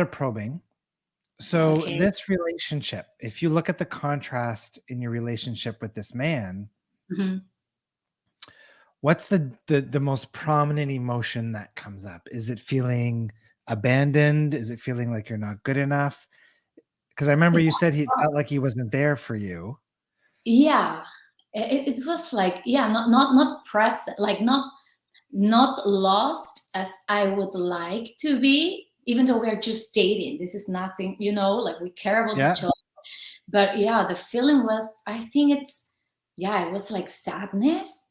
of probing. So Okay. this relationship, if you look at the contrast in your relationship with this man, Mhm. what's the most prominent emotion that comes up? Is it feeling abandoned? Is it feeling like you're not good enough? Because I remember you said he felt like he wasn't there for you. Yeah, it was like, yeah, not present, like not loved as I would like to be, even though we're just dating. This is nothing, like we care about Yeah. each other. But yeah, the feeling was, I think it's, yeah, it was like sadness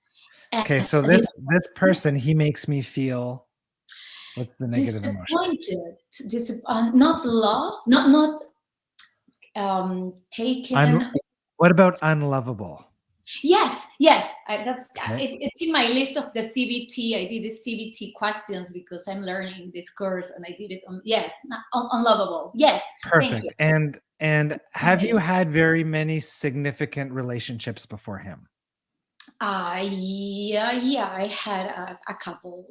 and Okay, so this person, he makes me feel, what's the negative emotion? disappointed, not love, not Un taken. What about unlovable? Yes, yes. That's Okay. it's in my list of the CBT. I did the CBT questions because I'm learning this course, and I did it on, yes, unlovable. Yes, thank you. Perfect. And have you Okay. had very many significant relationships before him? Yeah, yeah. I had a couple.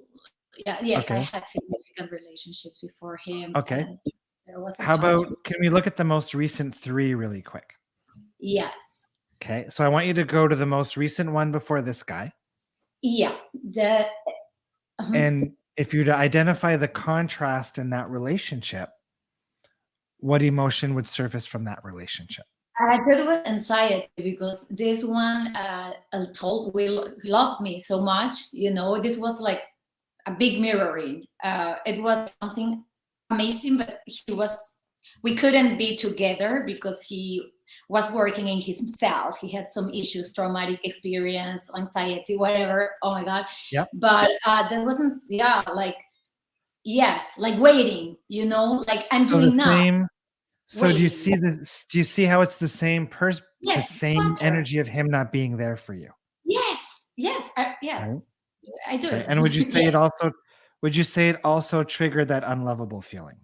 Yeah, yes, I Okay. had significant relationships before him, Okay. and there was a How lot. about, can we look at the most recent 3 really quick? Yes, Okay. So I want you to go to the most recent one before this guy. yeah. The And if you to identify the contrast in that relationship, what emotion would surface from that relationship? That was anxiety because this one told Will loved me so much. This was like a big mirroring. It was something amazing, but we couldn't be together because he was working in himself. He had some issues, traumatic experience, anxiety, whatever. Oh my God. Yep. But that wasn't, yeah, like, yes, like waiting, like I'm So the doing now, same, so waiting. do you see how it's the same the Yes, same pattern. energy of him not being there for you, Yes, yes, right? yes, I do. Okay. And would you say Yes. it also triggered that unlovable feeling?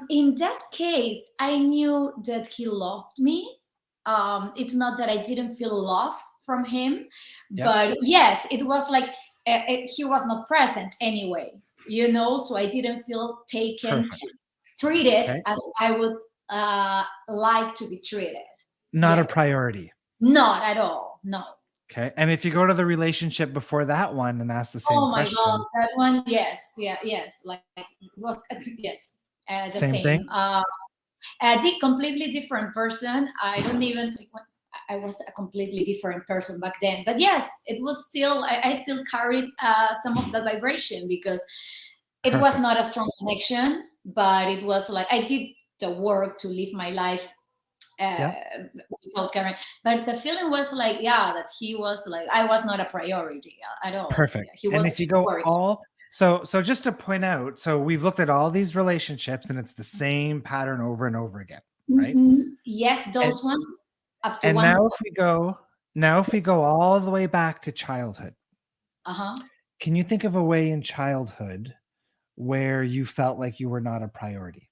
In that case, I knew that he loved me. It's not that I didn't feel love from him, Yep. but yes, it was like he was not present anyway, so I didn't feel taken, Perfect. treated Okay. as I would like to be treated. Not a Yes, priority. not at all. No. Okay. And if you go to the relationship before that one and ask the same Oh my God, question, that one, yes, yeah, yes, like it was, yes, the same thing? same. A completely different person. I don't even. I was a completely different person back then. But yes, it was still. I still carried some of that vibration because it was not Perfect. a strong connection, but it was like I did the work to live my life uh, Yeah. without caring. But the feeling was like, yeah, that he was like, I was not a priority at all. Perfect. Yeah, he And was if you go working. all, so just to point out, so we've looked at all these relationships and it's the same pattern over and over again, right? Yes, And those ones up to and one now point. if we go all the way back to childhood, Uh huh. can you think of a way in childhood where you felt like you were not a priority?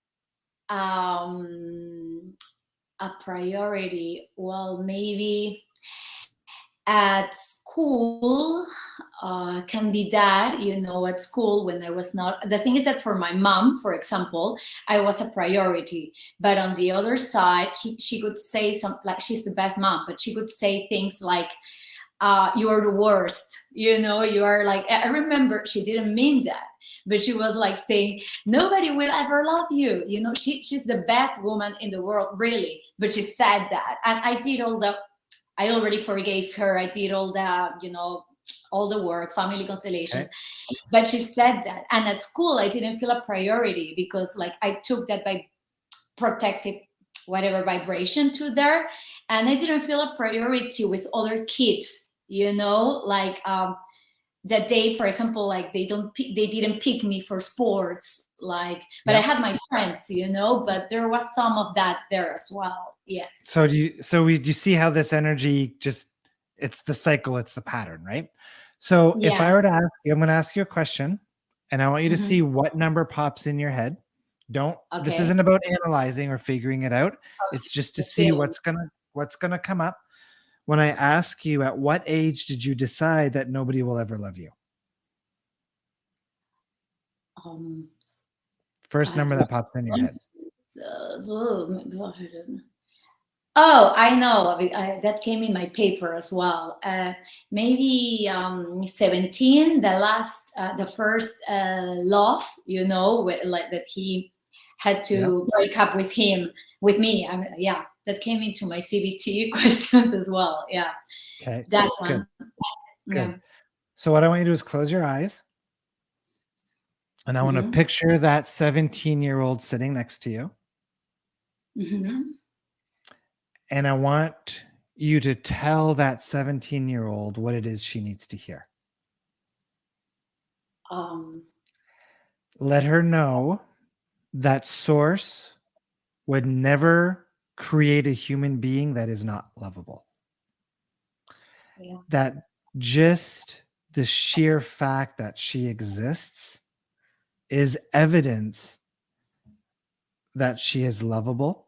Um, a priority. Well, maybe at school can be that, at school when I was not. The thing is that for my mom, for example, I was a priority. But on the other side, she could say some, like, she's the best mom, but she could say things like, you are the worst, you are like, I remember she didn't mean that, but she was like saying nobody will ever love you, she's the best woman in the world, really, but she said that, and I already forgave her. I did all the work, family constellations, Okay. but she said that, and at school I didn't feel a priority because like I took that by protective whatever vibration to there, and I didn't feel a priority with other kids, like that they, for example, like they didn't pick me for sports, like, but I Yeah. had my friends, but there was some of that there as well. Yes. Do you see how this energy just, it's the cycle, it's the pattern, right? So if I Yes. were to ask you, I'm going to ask you a question and I want you to Hmm. see what number pops in your head. This Okay. isn't about analyzing or figuring it out. It's just to The see feeling. what's going to come up when I ask you, at what age did you decide that nobody will ever love you? um First I number don't that pops in your know. head. Oh, I know. That came in my paper as well. Maybe 17, the first love, like that he had Yep. to break up with me. Yeah, that came into my CBT questions as well. Yeah, Okay. that Good. one. Yeah. Good. So what I want you to do is close your eyes, and I want to Hmm. picture that 17-year-old sitting next to you, Hmm. and I want you to tell that 17-year-old what it is she needs to hear. Um, Let her know that source would never create a human being that is not lovable. yeah. That just the sheer fact that she exists is evidence that she is lovable,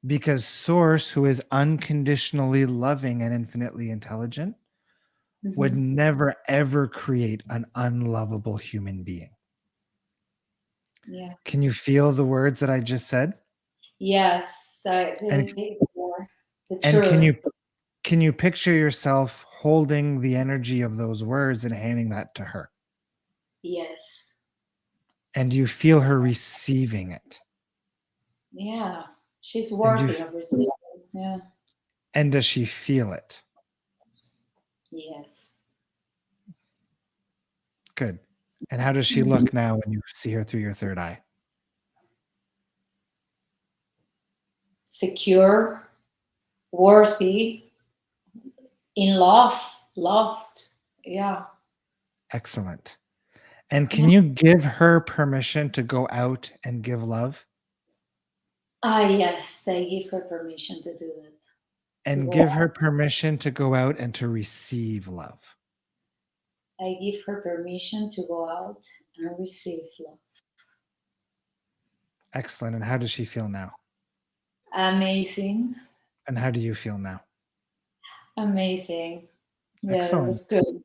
because source, who is unconditionally loving and infinitely intelligent, would Hmm. never ever create an unlovable human being. Yeah. Can you feel the words that I just said? Yes. So And it's more the and truth. can you picture yourself holding the energy of those words and handing that to her? Yes. And you feel her receiving it? Yeah. She's And you worthy of receiving. Yeah. and does she feel it? Yes. Good. And how does she Mhm. look now when you see her through your third eye? Secure, worthy, in love, loved. Yeah. Excellent. And can Yeah. you give her permission to go out and give love, Ah, yes. I give her permission to do that. To and go give her out. permission to go out and to receive love? I give her permission to go out and receive love. Excellent. And how does she feel now? Amazing. And how do you feel now? Amazing. Yeah, that Excellent. was good.